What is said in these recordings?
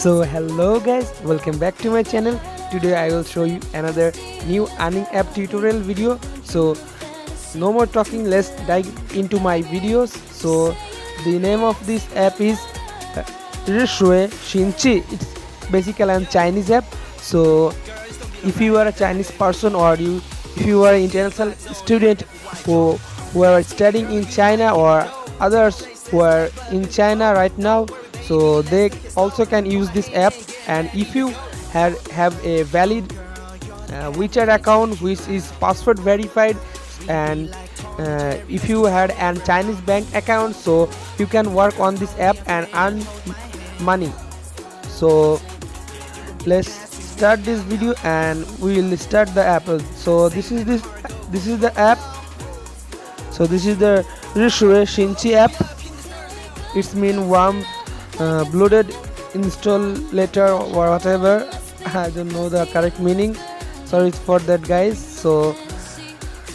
So hello guys, welcome back to my channel. Today I will show you another new earning app tutorial video. So no more talking, let's dive into my videos. So the name of this app is Rishui Shinchi. It's basically a Chinese app. So if you are a Chinese person or if you are an international student who are studying in China or others who are in China right now, so they also can use this app. And if you have a valid WeChat account which is password verified, and if you had a Chinese bank account, so you can work on this app and earn money. So let's start this video and we will start the app. So this is the app. So this is the Rishui Shinchi app. It's mean warm bloated installer or whatever. I don't know the correct meaning, sorry for that guys. So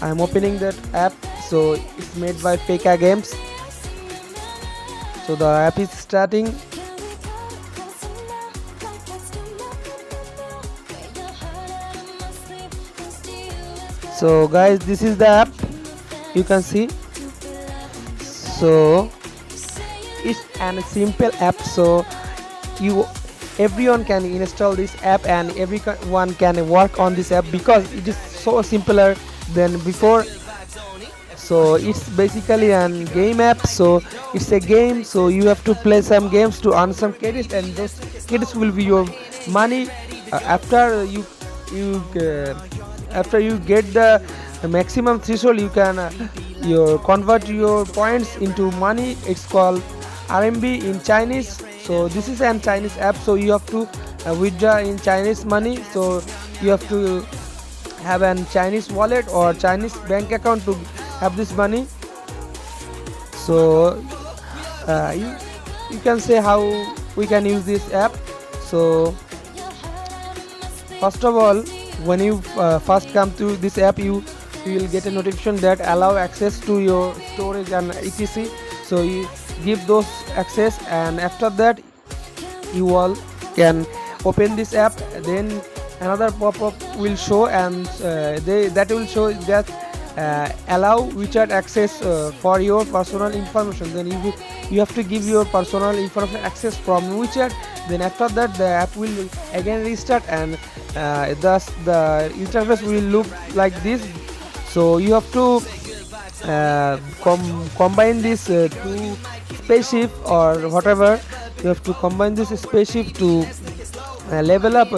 I'm opening that app. So it's made by Peka Games. So the app is starting. So guys, this is the app, you can see. So it's a simple app, so everyone can install this app and everyone can work on this app because it is so simpler than before. So it's basically a game app. So it's a game, so you have to play some games to earn some credits, and those credits will be your money. After you get the maximum threshold, you can convert your points into money. It's called RMB in Chinese. So this is a Chinese app, so you have to withdraw in Chinese money. So you have to have a Chinese wallet or Chinese bank account to have this money. So you can say how we can use this app. So first of all, when you first come to this app, you will get a notification that allow access to your storage and etc. So you give those access, and after that you all can open this app. Then another pop-up will show, and that will show that allow WeChat access for your personal information. Then you have to give your personal information access from WeChat. Then after that the app will again restart, and thus the interface will look like this. So you have to combine this two spaceship or whatever. You have to combine this spaceship to level up.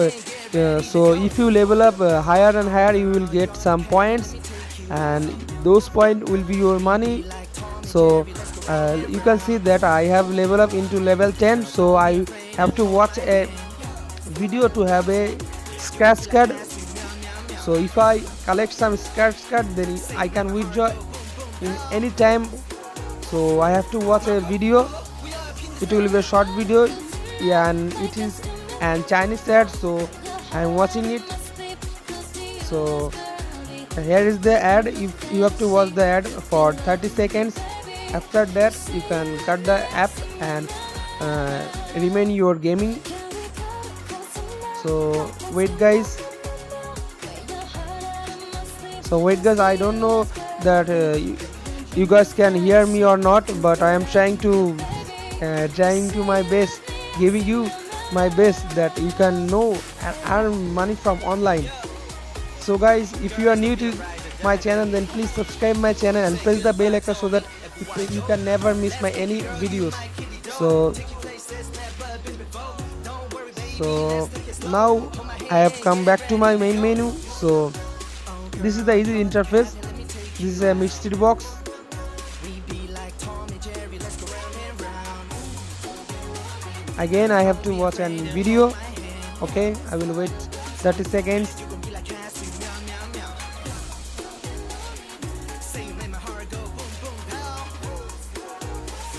So if you level up higher and higher, you will get some points, and those points will be your money. So you can see that I have level up into level 10. So I have to watch a video to have a scratch card. So if I collect some scratch card, then I can withdraw in any time. So I have to watch a video. It will be a short video, yeah, and it is an Chinese ad, so I'm watching it. So here is the ad. If you have to watch the ad for 30 seconds, after that you can cut the app and remain your gaming. So wait guys, I don't know that you guys can hear me or not, but I am trying to my best, giving you my best that you can know and earn money from online. So guys, if you are new to my channel, then please subscribe my channel and press the bell icon so that you can never miss my any videos. So now I have come back to my main menu. So this is the easy interface. This is a mystery box. Again I have to watch a video. Okay, I will wait 30 seconds.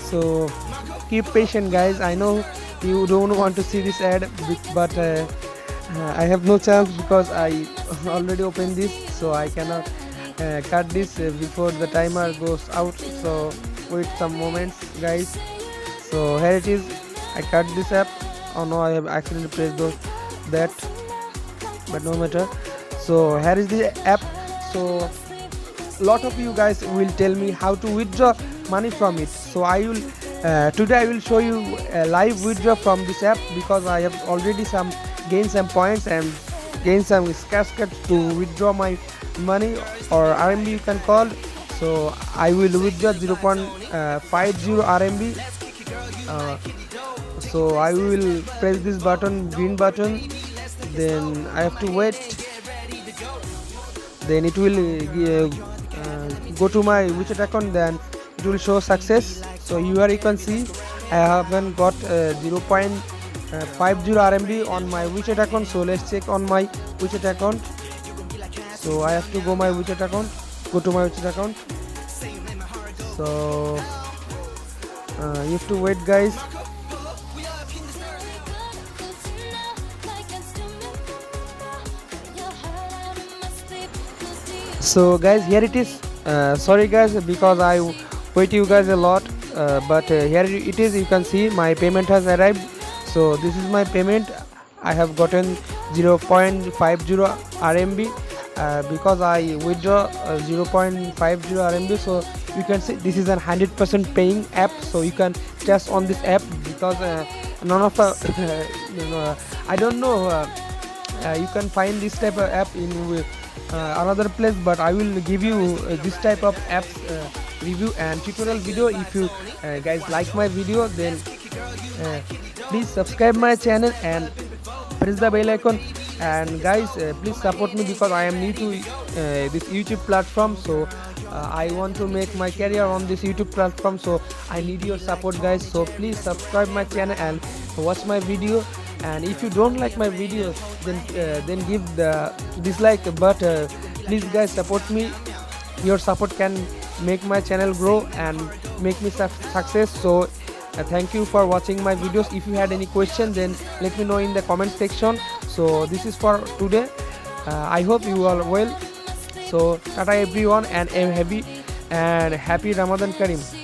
So keep patient guys. I know you don't want to see this ad, but I have no chance because I already opened this, so I cannot cut this before the timer goes out. So wait some moments guys. So here it is. I cut this app. Oh no, I have accidentally pressed that, but no matter. So here is the app. So lot of you guys will tell me how to withdraw money from it. So I will today I will show you a live withdraw from this app, because I have already gained some points and gained some cascades to withdraw my money, or RMB you can call. So I will withdraw 0.50 RMB. So I will press this button, green button, then I have to wait, then it will go to my WeChat account, then it will show success. So here you can see I haven't got 0.50 RMB on my WeChat account. So let's check on my WeChat account. So I have to go to my WeChat account. So you have to wait, guys. So guys, here it is. Sorry guys, because I wait you guys a lot, but here it is. You can see my payment has arrived. So this is my payment. I have gotten 0.50 RMB because I withdraw 0.50 RMB. So you can see this is a 100% paying app. So you can test on this app, because none of the I don't know, you can find this type of app in another place, but I will give you this type of apps review and tutorial video. If you guys like my video, then please subscribe my channel and press the bell icon. And guys, please support me, because I am new to this YouTube platform. So I want to make my career on this YouTube platform, so I need your support, guys. So please subscribe my channel and watch my video. And if you don't like my videos, then give the dislike, but please guys, support me. Your support can make my channel grow and make me success. So thank you for watching my videos. If you had any question, then let me know in the comment section. So this is for today. I hope you are well. So tata everyone, and happy Ramadan Kareem.